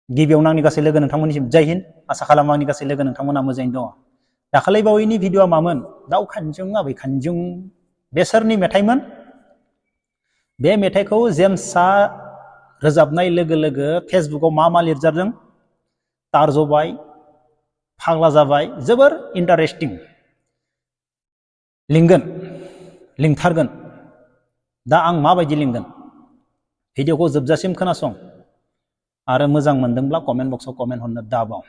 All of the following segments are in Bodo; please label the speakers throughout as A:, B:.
A: गिबियावनो आंनि गासै लोगो नोंथांमोननिसिम जय हिन्द आसा खालामो आंनि गासै लोगो नोंथांमोना मोजाङैनो दङ। दाखालै बावैनि भिडिअआ मामोन? दाउ खानजुं आबै खानजुं बे सोरनि मेथाइमोन? बे मेथाइखौ जेम्सआ रोजाबनाय लोगो लोगो फेसबुकआव मा लिरजादों? तारजबाय, फाग्ला जाबाय, जोबोर इन्टारेस्टिं। लिंथारगोन। दा आं माबायदि लिंगोन? भिडिअखौ जोबजासिम खोनासं आरो मोजां मोनदोंब्ला कमेन्ट बक्सआव कमेन्ट हरनो दाबाव।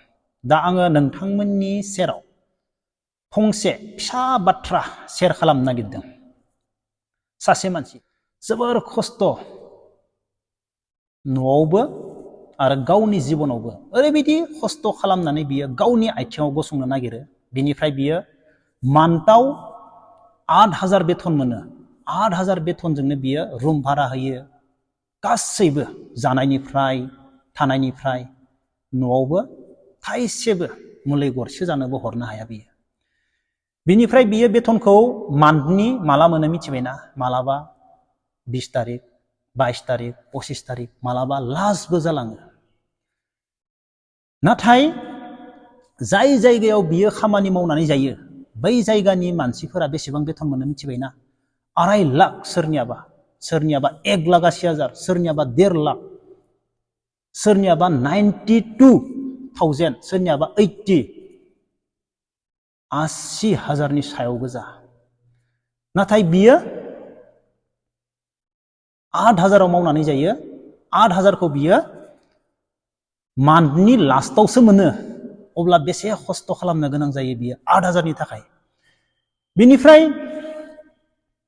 A: दा आङो नोंथांमोननि सेराव फंसे फिसा बाथ्रा शेयार खालामनो नागिरदों। सासे मानसि जोबोर खस्थ' न'आवबो आरो गावनि जिबनावबो ओरैबायदि खस्थ' खालामनानै बियो गावनि आथिङाव गसंनो नागिरो। बिनिफ्राय बियो मान्थआव 8,000 बेथन मोनो। 8,000 बेथनजोंनो बियो रुम भारा होयो। गासैबो जानायनिफ्राय थानायनिफ्राय न'आवबो थाइसेबो मुलि गरसे जानोबो हरनो हाया बियो। बिनिफ्राय बियो बेथनखौ मान्थनि माला मोनो मिथिबायना? मालाबा 20 तारिख, 22 तारिख, 25 तारिख, मालाबा लास्टबो जालाङो। नाथाय जाय जायगायाव बियो खामानि मावनानै जायो बै जायगानि मानसिफोरा बेसेबां बेथन मोनो मिथिबायना? 2.5 लाख सोरनियाबा 1,80,000, सोरनियाबा 1.5 लाख, सोरनियाबा 92,000, सोरनियाबा 80,000नि सायाव गोजा। नाथाय बियो 8,000 मावनानै जायो। 8,000खौ बियो मान्थनि लास्टावसो मोनो। अब्ला बेसे खस्थ' खालामनो गोनां जायो बियो 8,000नि थाखाय। बिनिफ्राय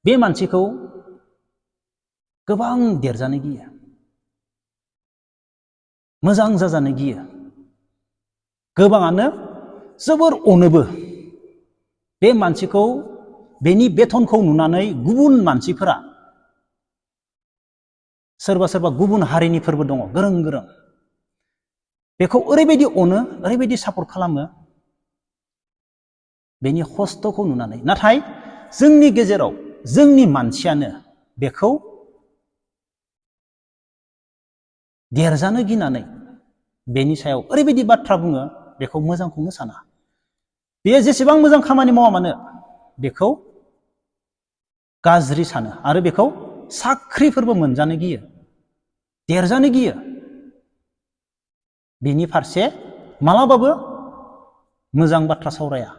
A: बे मानसिखौ गोबां देरजानो गियो, मोजां जाजानो गियो। गोबाङानो जोबोर अनोबो। बे मानसिखौ बेनि बेथनखौ नुनानै गुबुन मानसिफोरा, सोरबा गुबुन हारिनिफोरबो दङ गोरों गोरों, बेखौ ओरैबायदि अनो, ओरैबायदि सापर्ट खालामो बेनि खस्थ'खौ नुनानै। नाथाय जोंनि गेजेराव जोंनि मानसियानो बेखौ देरजानो गिनानै बेनि सायाव ओरैबायदि बाथ्रा बुङो, बेखौ मोजांखौनो साना। बेयो जेसेबां मोजां खामानि मावा मानो बेखौ गाज्रि सानो आरो बेखौ साख्रिफोरबो मोनजानो गियो, देरजानो गियो। बेनि फारसे मालाबाबो मोजां बाथ्रा सावराया।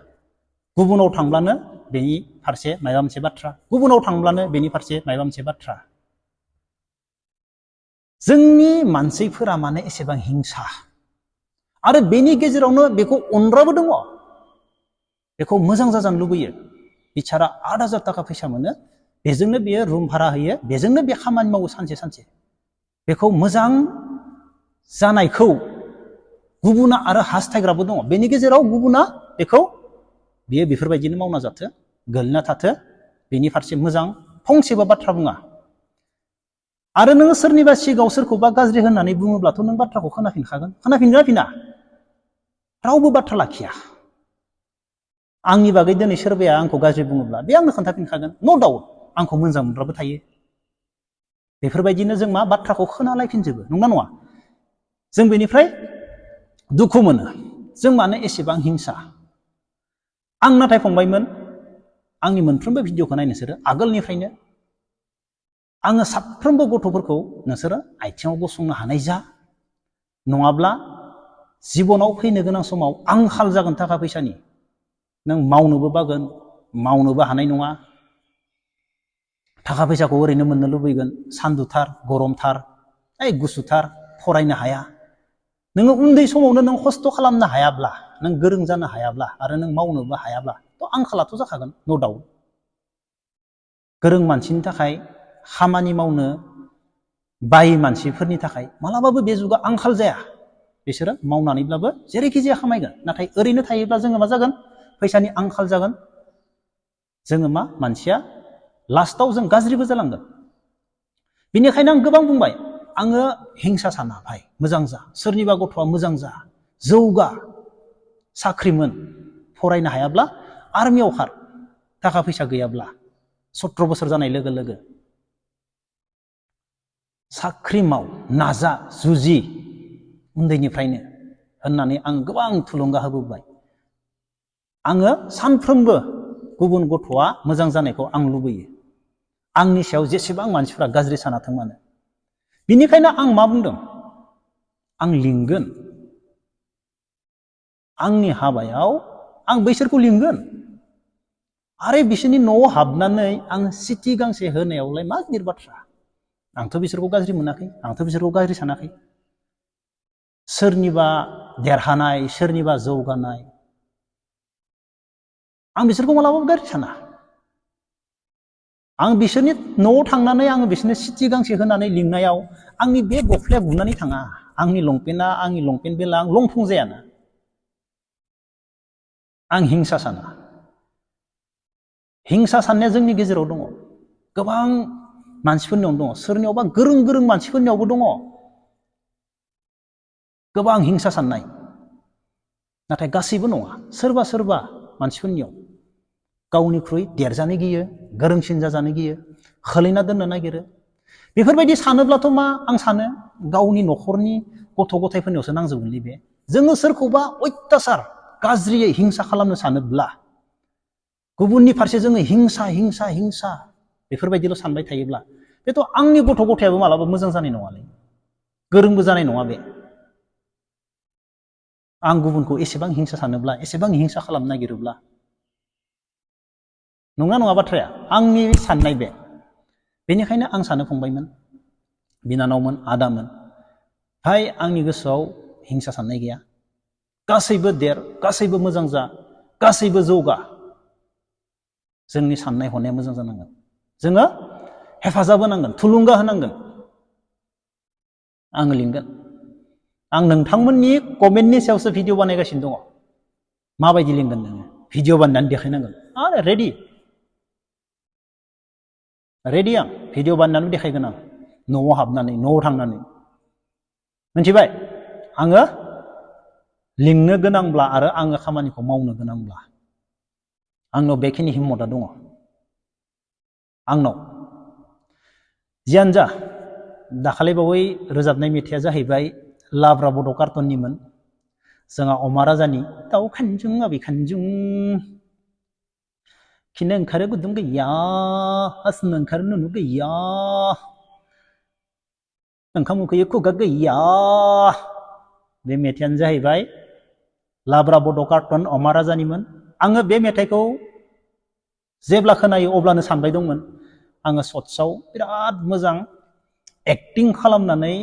A: गुबुनाव थांब्लानो बेनि फारसे माबा मोनसे बाथ्रा, गुबुनाव थांब्लानो बेनि फारसे माबा मोनसे बाथ्रा। जोंनि मानसिफोरा माने एसेबां हिंसा, आरो बेनि गेजेरावनो बेखौ अनग्राबो दङ, बेखौ मोजां जाजानो लुबैयो। बिचारा 8,000 थाखा फैसा मोनो, बेजोंनो बेयो रुम भारा होयो, बेजोंनो बे खामानि मावो सानसे। बेखौ मोजां जानायखौ गुबुना आरो हास्थायग्राबो दङ। बेनि गेजेराव गुबुना बेखौ बियो बेफोरबायदिनो मावना जाथो, गोलैना थाथो, बेनि फारसे मोजां फंसेबो बाथ्रा बुङा। आरो नोङो सोरनिबा सिगाङाव सोरखौबा गाज्रि होननानै बुङोब्लाथ' नों बाथ्राखौ खोनाफिनखागोन। खोनाफिनगोन ना फिना? रावबो बाथ्रा लाखिया। आंनि बागै दिनै सोरबाया आंखौ गाज्रि बुङोब्ला बे आंनो खोन्थाफिनखागोन, न' डाउट। आंखौ मोजां मोनग्राबो थायो। बेफोरबायदिनो जों मा बाथ्राखौ खोनालायफिनजोबो, नंना नङा? जों बेनिफ्राय दुखु मोनो, जों मानो एसेबां हिंसा। आं नाथाय फंबायमोन, आंनि मोनफ्रोमबो भिडिअखौ नाय नोंसोरो आगोलनिफ्रायनो आङो साफ्रोमबो गथ'फोरखौ नोंसोरो आथिङाव गसंनो हानाय जा, नङाब्ला जिबनाव फैनो गोनां समाव आंखाल जागोन थाखा फैसानि। नों मावनोबो बागोन, मावनोबो हानाय नङा। थाखा फैसाखौ ओरैनो मोननो लुबैगोन, सान्दुथार, गरमथार, गुसुथार, फरायनो हाया। नोङो उन्दै समावनो नों खस्थ' खालामनो हायाब्ला, नों गोरों जानो हायाब्ला, आरो नों मावनोबो हायाब्ला थ' आंखालाथ' जाखागोन, न' डाउट। गोरों मानसिनि थाखाय खामानि मावनो बायै मानसिफोरनि थाखाय मालाबाबो बे जुगा आंखाल जाया। बिसोरो मावनानैब्लाबो जेरैखि जाया खामायगोन। नाथाय ओरैनो थायोब्ला जोङो मा जागोन? फैसानि आंखाल जागोन। जोङो मा मानसिया लास्टाव जों गाज्रिबो जालांगोन। बेनिखायनो आं गोबां बुंबाय, आङो हिंसा साना भाई, मोजां जा, सोरनिबा गथ'आ मोजां जा, जौगा, साख्रि मोन, फरायनो हायाब्ला आर्मियाव खार, थाखा फैसा गैयाब्ला 17 बोसोर जानाय लोगो लोगो साख्रि माव, नाजा, जुजि, उन्दैनिफ्रायनो होननानै आं गोबां थुलुंगा होबोबाय। आङो सानफ्रोमबो गुबुन गथ'आ मोजां जानायखौ आं लुबैयो, आंनि सायाव जेसेबां मानसिफ्रा गाज्रि सानाथों मानो। बिनिखायनो आं मा बुंदों, आं लिंगोन, आंनि हाबायाव आं बैसोरखौ लिंगोन आरो बिसोरनि न'आव हाबनानै आं सिटि गांसे होनायावलाय मा गिदिर बाथ्रा। आंथ' बिसोरखौ गाज्रि मोनाखै, आंथ' बिसोरखौ गाज्रि सानाखै। सोरनिबा देरहानाय, सोरनिबा जौगानाय, आं बिसोरखौ मालाबाबो गाज्रि साना। आं बिसोरनि न'आव थांनानै आङो बिसोरनो सिटि गांसे होनानै लिंनायाव आंनि बे गस्लाया गुनानै थाङा, आंनि लंपेन्ट बेला आं लंथं जायाना। आं हिंसा साना। हिंसा साननाया जोंनि गेजेराव दङ, गोबां मानसिफोरनियावनो दङ, सोरनियावबा गोरों गोरों मानसिफोरनियावबो दङ गोबां हिंसा साननाय। नाथाय गासैबो नङा, सोरबा सोरबा मानसिफोरनियाव गावनिख्रुइ देरजानो गियो, गोरोंसिन जाजानो गियो, खोलैना दोननो नागिरो। बेफोरबायदि सानोब्लाथ' मा आं सानो, गावनि न'खरनि गथ' गथायफोरनियावसो नांजोबगोनलै बे। जोङो सोरखौबा अत्याचार गाज्रियै हिंसा खालामनो सानोब्ला, गुबुननि फारसे जोङो हिंसा हिंसा हिंसा बेफोरबायदिल' सानबाय थायोब्ला, बेथ' आंनि गथ' गथायाबो मालाबा मोजां जानाय नङालै, गोरोंबो जानाय नङा बे। आं गुबुनखौ एसेबां हिंसा सानोब्ला, एसेबां हिंसा खालामनो नागिरोब्ला, नङा बाथ्राया, आंनि साननाय बे। बेनिखायनो आं सानो फंबायमोन, बिनानावमोन, आदामोन, भाइ आंनि गोसोआव हिंसा साननाय गैया। गासैबो देर, गासैबो मोजां जा, गासैबो जौगा। जोंनि साननाय हनाया मोजां जानांगोन। जोङो हेफाजाब होनांगोन, थुलुंगा होनांगोन। आङो लिंगोन। आं नोंथांमोननि कमेन्टनि सायावसो भिडिअ बानायगासिनो दङ। माबायदि लिंगोन नोङो? भिडिअ बानायनानै देखायनांगोन। आरे रेडि आं भिडिअ बानायनानै देखायगोन आं, न'आव हाबनानै, न'आव थांनानै। मिथिबाय? आङो लिंनो गोनांब्ला आरो आङो खामानिखौ मावनो गोनांब्ला आंनाव बेखिनि हिम्मता दङ। आंनाव जियानो जा, दाखालि बावै रोजाबनाय मेथाइया जाहैबाय लाब्रा बड' कार्टननिमोन। जोंहा अमा राजानि दाउ खानजुं आबै खानजुं, खिनो ओंखारो गुदुं गैया, हासुनो ओंखारो नुनु गैया, ओंखाम उखैयो खुगा गैया। बे मेथाइयानो जाहैबाय लाब्रा बड' कार्टन अमा राजानिमोन। आङो बे मेथाइखौ जेब्ला खोनायो अब्लानो सानबाय दंमोन, आङो शर्ट्सआव बिराद मोजां एक्टिं खालामनानै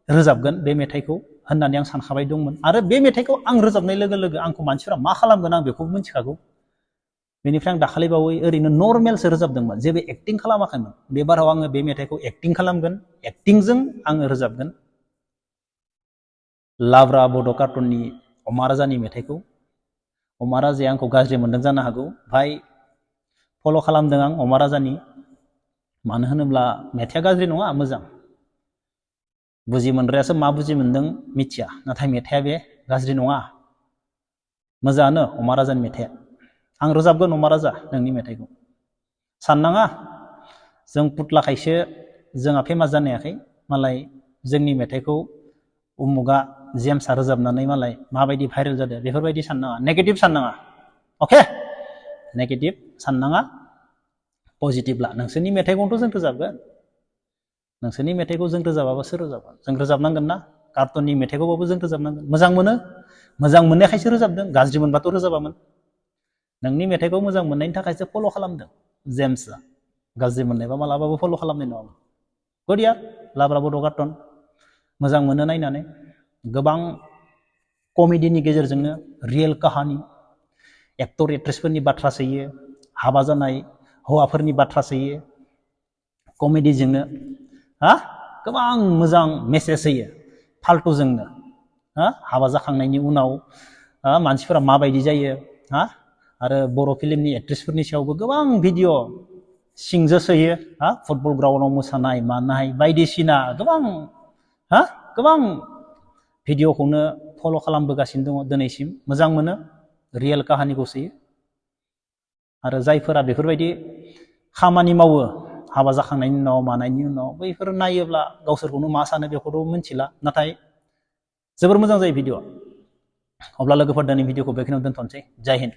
A: रोजाबगोन बे मेथाइखौ होननानै आं सानखाबाय दंमोन। आरो बे मेथाइखौ आं रोजाबनाय लोगो लोगो आंखौ मानसिफोरा मा खालामगोन आं बेखौबो मिथिखागौ। बेनिफ्राय आं दाखालि बावै ओरैनो नर्मेलसो रोजाबदोंमोन, जेबो एक्टिं खालामाखैमोन। बे बाराव आङो बे मेथाइखौ एक्टिं खालामगोन, एक्टिंजों आङो रोजाबगोन लाब्रा बड' कार्टननि अमा राजानि मेथाइखौ। अमा राजाया आंखौ गाज्रि मोनदों जानो हागौ, भाइ फल' खालामदों आं अमा राजानि। मानो होनोब्ला मेथाइया गाज्रि नङा, मोजां। बुजि मोनग्रायासो मा बुजि मोनदों मिथिया, नाथाय मेथाइया बे गाज्रि नङा, मोजाङानो अमा राजानि मेथाइया। आं रोजाबगोन अमा राजा नोंनि मेथाइखौ। साननाङा जों पुत्लाखायसो जोंहा फेमास जानो हायाखै, मालाय जोंनि मेथाइखौ उमुगा जेम्सआ रोजाबनानै मालाय माबायदि भाइरेल जादों बेफोरबायदि साननाङा, नेगेटिभ साननाङा। अके, नेगेटिभ साननाङा, पजिटिभ ला। नोंसोरनि मेथाइखौथ' जों रोजाबगोन, नोंसोरनि मेथाइखौ जों रोजाबाबा सोर रोजाबगोन? जों रोजाबनांगोन ना। कार्टुननि मेथाइखौबाबो जों रोजाबनांगोन। मोजां मोनो, मोजां मोननायखायसो रोजाबदों, गाज्रि मोनबाथ' रोजाबामोन। नोंनि मेथाइखौ मोजां मोननायनि थाखायसो फल' खालामदों जेम्सआ, गाज्रि मोननायबा मालाबाबो फल' खालामनाय नङामोन। गदिया लाब्रा बड' कार्टन, मोजां मोनो नायनानै। गोबां कमेडिनि गेजेरजोंनो रियेल काहानि, एक्टर एक्ट्रेसफोरनि बाथ्रा सोयो, हाबा जानाय हौवाफोरनि बाथ्रा सोयो, कमेडिजोंनो गोबां मोजां मेसेज होयो फाल्टुजोंनो। हाबा जाखांनायनि उनाव मानसिफोरा माबायदि जायो, आरो बर' फिल्मनि एक्ट्रेसफोरनि सायावबो गोबां भिडिअ सिंजो सोयो, फुटबल ग्राउन्डआव मोसानाय मानाय बायदिसिना गोबां भिडिअखौनो फल' खालामबोगासिनो दङ दिनैसिम। मोजां मोनो, रियेल काहानिखौ सोयो। आरो जायफोरा बेफोरबायदि खामानि मावो हाबा जाखांनायनि उनाव मानायनि उनाव, बैफोर नायोब्ला गावसोरखौनो मा सानो बेखौथ' मिथिला। नाथाय जोबोर मोजां जायो भिडिअ। अब्ला लोगोफोर दिनै भिडिअखौ बेखिनियाव दोनथ'नोसै। जय हिन्द।